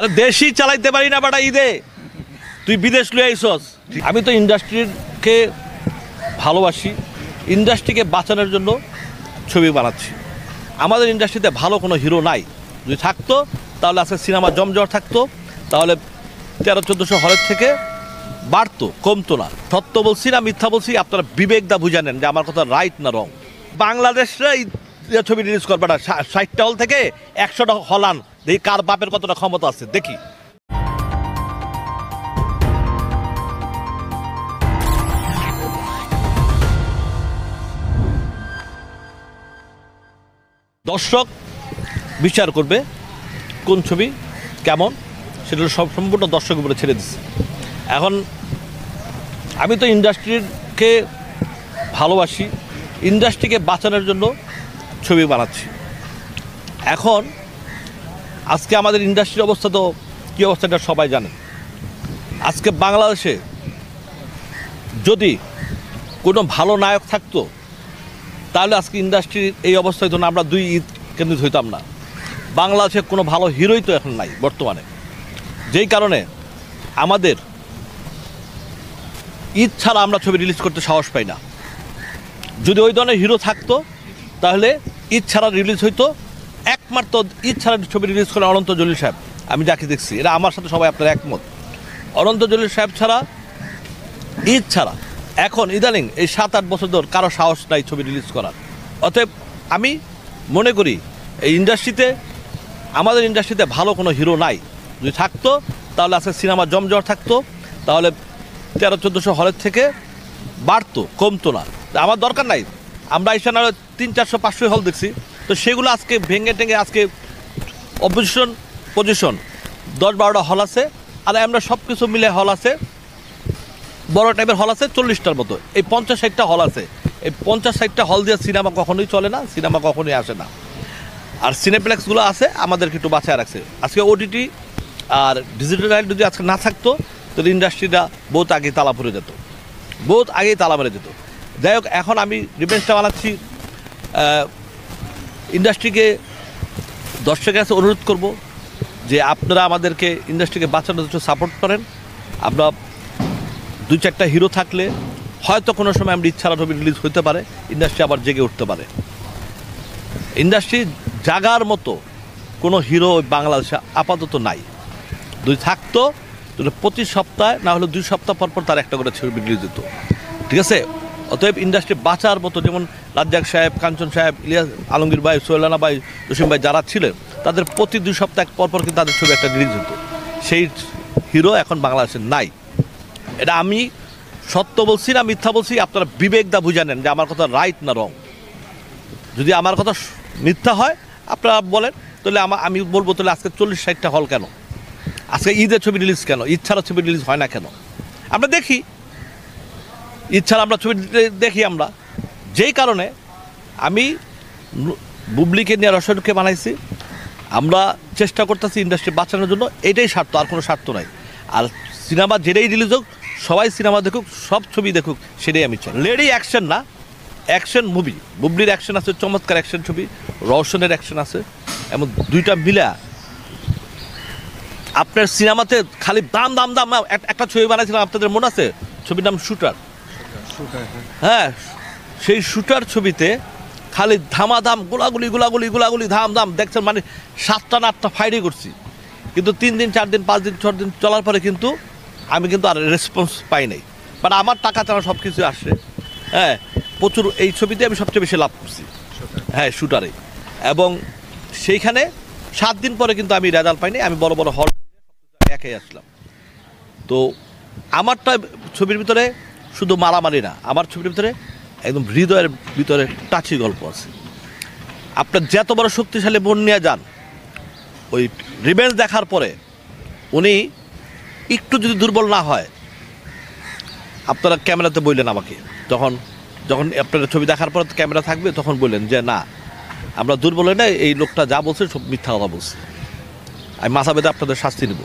আরে দেশই চালাইতে পারি না বেটা ঈদে, তুই বিদেশ লুই আইসস। আমি তো ইন্ডাস্ট্রিকে ভালোবাসি, ইন্ডাস্ট্রিকে বাঁচানোর জন্য ছবি বানাচ্ছি। আমাদের ইন্ডাস্ট্রিতে ভালো কোনো হিরো নাই, যদি থাকতো তাহলে আজকে সিনেমা জমজট থাকতো, তাহলে 1300-1400 হলের থেকে বাড়তো, কমতো না। সত্য বলছি না মিথ্যা বলছি আপনারা বিবেক দা বুঝে নেন যে আমার কথা রাইট না রং। বাংলাদেশরা ছবি রিলিজ করবে না, 60টা হল থেকে 100টা হল আন, দেখি কার বাপের কতটা ক্ষমতা আছে দেখি। দর্শক বিচার করবে কোন ছবি কেমন, সেটা সম্পূর্ণ দর্শকের উপরে ছেড়ে দিচ্ছে। এখন আমি তো ইন্ডাস্ট্রিকে ভালোবাসি, ইন্ডাস্ট্রিকে বাঁচানোর জন্য ছবি বানাচ্ছি। এখন আজকে আমাদের ইন্ডাস্ট্রির অবস্থা তো কী অবস্থা এটা সবাই জানেন। আজকে বাংলাদেশে যদি কোনো ভালো নায়ক থাকতো তাহলে আজকে ইন্ডাস্ট্রির এই অবস্থা হইতো না, আমরা 2 ঈদ কেন্দ্রিত হইতাম না। বাংলাদেশে কোনো ভালো হিরোই তো এখন নাই বর্তমানে, যেই কারণে আমাদের ঈদ ছাড়া আমরা ছবি রিলিজ করতে সাহস পাই না। যদি ওই ধরনের হিরো থাকতো তাহলে ঈদ ছাড়া রিলিজ হইতো। একমাত্র ঈদ ছাড়া ছবি রিলিজ করে অনন্ত জলিল সাহেব, আমি যাকে দেখছি, এরা আমার সাথে সবাই আপনার একমত। অনন্ত জলিল সাহেব ছাড়া, ঈদ ছাড়া এখন ইদানিং এই 7-8 বছর ধর কারো সাহস নাই ছবি রিলিজ করার। অতএব আমি মনে করি এই ইন্ডাস্ট্রিতে, আমাদের ইন্ডাস্ট্রিতে ভালো কোনো হিরো নাই, যদি থাকতো তাহলে আজকে সিনেমা জমজট থাকতো, তাহলে 1300-1400 হলের থেকে বাড়তো, কমতো না। আমার দরকার নাই, আমরা এখানে 300-400-500 হল দেখছি, তো সেগুলো আজকে ভেঙে টেঙে আজকে পজিশন 10-12টা হল আছে, আর আমরা সব কিছু মিলে হল আছে, বড় টাইপের হল আছে 40টার মতো। এই 50-60টা হল আছে, এই 50-60টা হল দিয়ে সিনেমা কখনোই চলে না, সিনেমা কখনোই আসে না। আর সিনেপ্লেক্সগুলো আছে আমাদেরকে একটু বাঁচায় রাখছে। আজকে ওটিটি আর ডিজিটাল যদি আজকে না থাকতো তাহলে ইন্ডাস্ট্রিটা বহুত আগেই তালা পড়ে যেত, বহুত আগেই তালা মেরে যেত। যাই হোক, এখন আমি রিভেঞ্জটা বানাচ্ছি। ইন্ডাস্ট্রিকে দর্শকের কাছে অনুরোধ করব যে আপনারা আমাদেরকে ইন্ডাস্ট্রিকে বাঁচানোর জন্য সাপোর্ট করেন। আমরা 2-4টা হিরো থাকলে হয়তো কোনো সময় আমরা ইচ্ছারা ছবি রিলিজ হতে পারে, ইন্ডাস্ট্রি আবার জেগে উঠতে পারে। ইন্ডাস্ট্রি জাগার মতো কোনো হিরো বাংলাদেশে আপাতত নাই। যদি থাকতো তাহলে প্রতি সপ্তাহে না হলে 2 সপ্তাহ পর পর তার একটা করে ছবি রিলিজ হতো, ঠিক আছে। অতএব ইন্ডাস্ট্রি বাঁচার মতো, যেমন রাজ্জাক সাহেব, কাঞ্চন সাহেব, ইলিয়াস, আলমগীর ভাই, সোহেলানা ভাই, জসিম ভাই যারা ছিলেন, তাদের প্রতি 2 সপ্তাহ পর পর কিন্তু তাদের ছবি একটা রিলিজ হতো। সেই হিরো এখন বাংলাদেশে নাই। এটা আমি সত্য বলছি না মিথ্যা বলছি আপনারা বিবেক দা বুঝে নেন যে আমার কথা রাইট না রং। যদি আমার কথা মিথ্যা হয় আপনারা বলেন, তাহলে আমি বলবো তাহলে আজকে 40-60টা হল কেন, আজকে ঈদের ছবি রিলিজ কেন, ঈদ ছাড়া ছবি রিলিজ হয় না কেন? আমরা দেখি, ঈদ ছাড়া আমরা ছবি দেখি আমরা। যেই কারণে আমি বুবলিকে নিয়ে রসনকে বানাইছি, আমরা চেষ্টা করতেছি ইন্ডাস্ট্রি বাঁচানোর জন্য, এটাই স্বার্থ, আর কোনো স্বার্থ নাই। আর সিনেমা যেটাই রিলিজ হোক, সবাই সিনেমা দেখুক, সব ছবি দেখুক, সেটাই আমি চাই। লেডি অ্যাকশন না, অ্যাকশন মুভি। বুবলির অ্যাকশন আছে, চমৎকার অ্যাকশন ছবি, রওশনের অ্যাকশন আছে, এমন 2টা মিলা আপনার সিনেমাতে খালি দাম দাম দাম। একটা ছবি বানাইছিলাম, আপনাদের মনে আছে? ছবির নাম শুটার। হ্যাঁ, সেই শুটার ছবিতে খালি ধামাধাম, গোলাগুলি গোলাগুলি গোলাগুলি ধাম ধাম দেখছেন, মানে 7টা না 8টা ফাইটই করছি। কিন্তু 3 দিন 4 দিন 5 দিন 6 দিন চলার পরে কিন্তু আমি কিন্তু আর রেসপন্স পাই নাই। বাট আমার টাকা ছাড়া সব কিছু আসে। হ্যাঁ, প্রচুর এই ছবিতে আমি সবচেয়ে বেশি লাভ করছি, হ্যাঁ শুটারে। এবং সেইখানে 7 দিন পরে কিন্তু আমি রেজাল্ট পাইনি, আমি বড় বড় হল একাই আসলাম। তো আমারটা ছবির ভিতরে শুধু মারামারি না, আমার ছবির ভিতরে একদম হৃদয়ের ভিতরে টাচি গল্প আছে। আপনার যত বড় শক্তিশালী মন নিয়ে যান, ওই রিভেঞ্জ দেখার পরে উনি একটু যদি দুর্বল না হয়, আপনারা ক্যামেরাতে বললেন আমাকে, যখন আপনারা ছবি দেখার পরে ক্যামেরা থাকবে, তখন বললেন যে না আমরা দুর্বল না, এই লোকটা যা বলছে সব মিথ্যা কথা বলছে, আমি মাথা বেঁধে আপনাদের শাস্তি নেব।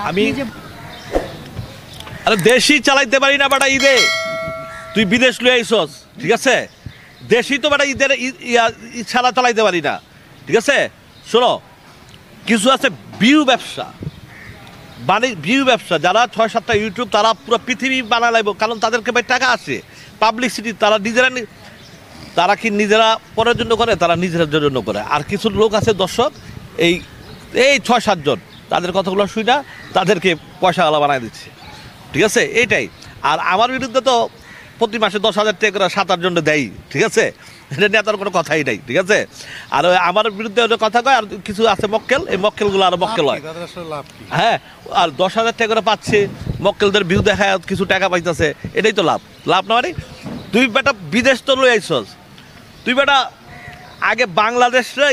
আমি আরে দেশই চালাইতে পারি না বেটা ঈদে, তুই বিদেশ লুই আইসস, ঠিক আছে। দেশই তো বেটা ঈদের ছাড়া চালাইতে পারি না, ঠিক আছে। শোনো, কিছু আছে ভিউ ব্যবসা, মানে ভিউ ব্যবসা, যারা 6-7টা ইউটিউব তারা পুরো পৃথিবী বানা লাগবে, কারণ তাদেরকে ভাই টাকা আসে, পাবলিসিটি, তারা নিজেরা তারা কি নিজেরা পরের জন্য করে, তারা নিজেদের জন্য করে। আর কিছু লোক আছে দর্শক, এই এই 6-7 জন, তাদের কথাগুলো শুই না, তাদেরকে পয়সাওয়ালা বানায় দিচ্ছে, ঠিক আছে, এইটাই। আর আমার বিরুদ্ধে তো প্রতি মাসে 10,000 টাকা করে 7-8 জনকে দেয়, ঠিক আছে, এটা নিয়ে তার কোনো কথাই নাই, ঠিক আছে। আর ওই আমার বিরুদ্ধে ওটা কথা কয়, আর কিছু আছে মক্কেল, এই মক্কেলগুলো আরো মক্কেল হয়, হ্যাঁ, আর 10,000 টাকা করে পাচ্ছে, মক্কেলদের ভিউ দেখায় কিছু টাকা পাইতেছে, এটাই তো লাভ। লাভ না মানে তুই বেটা বিদেশ তো লই আইসস, তুই বেটা আগে বাংলাদেশরা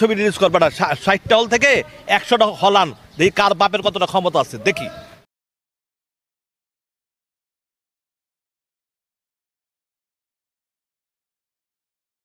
ছবি রিলিজ কর বেটা, 60টা হল থেকে 100টা হল আন, দেখি কার বাপের কতটা ক্ষমতা আছে দেখি।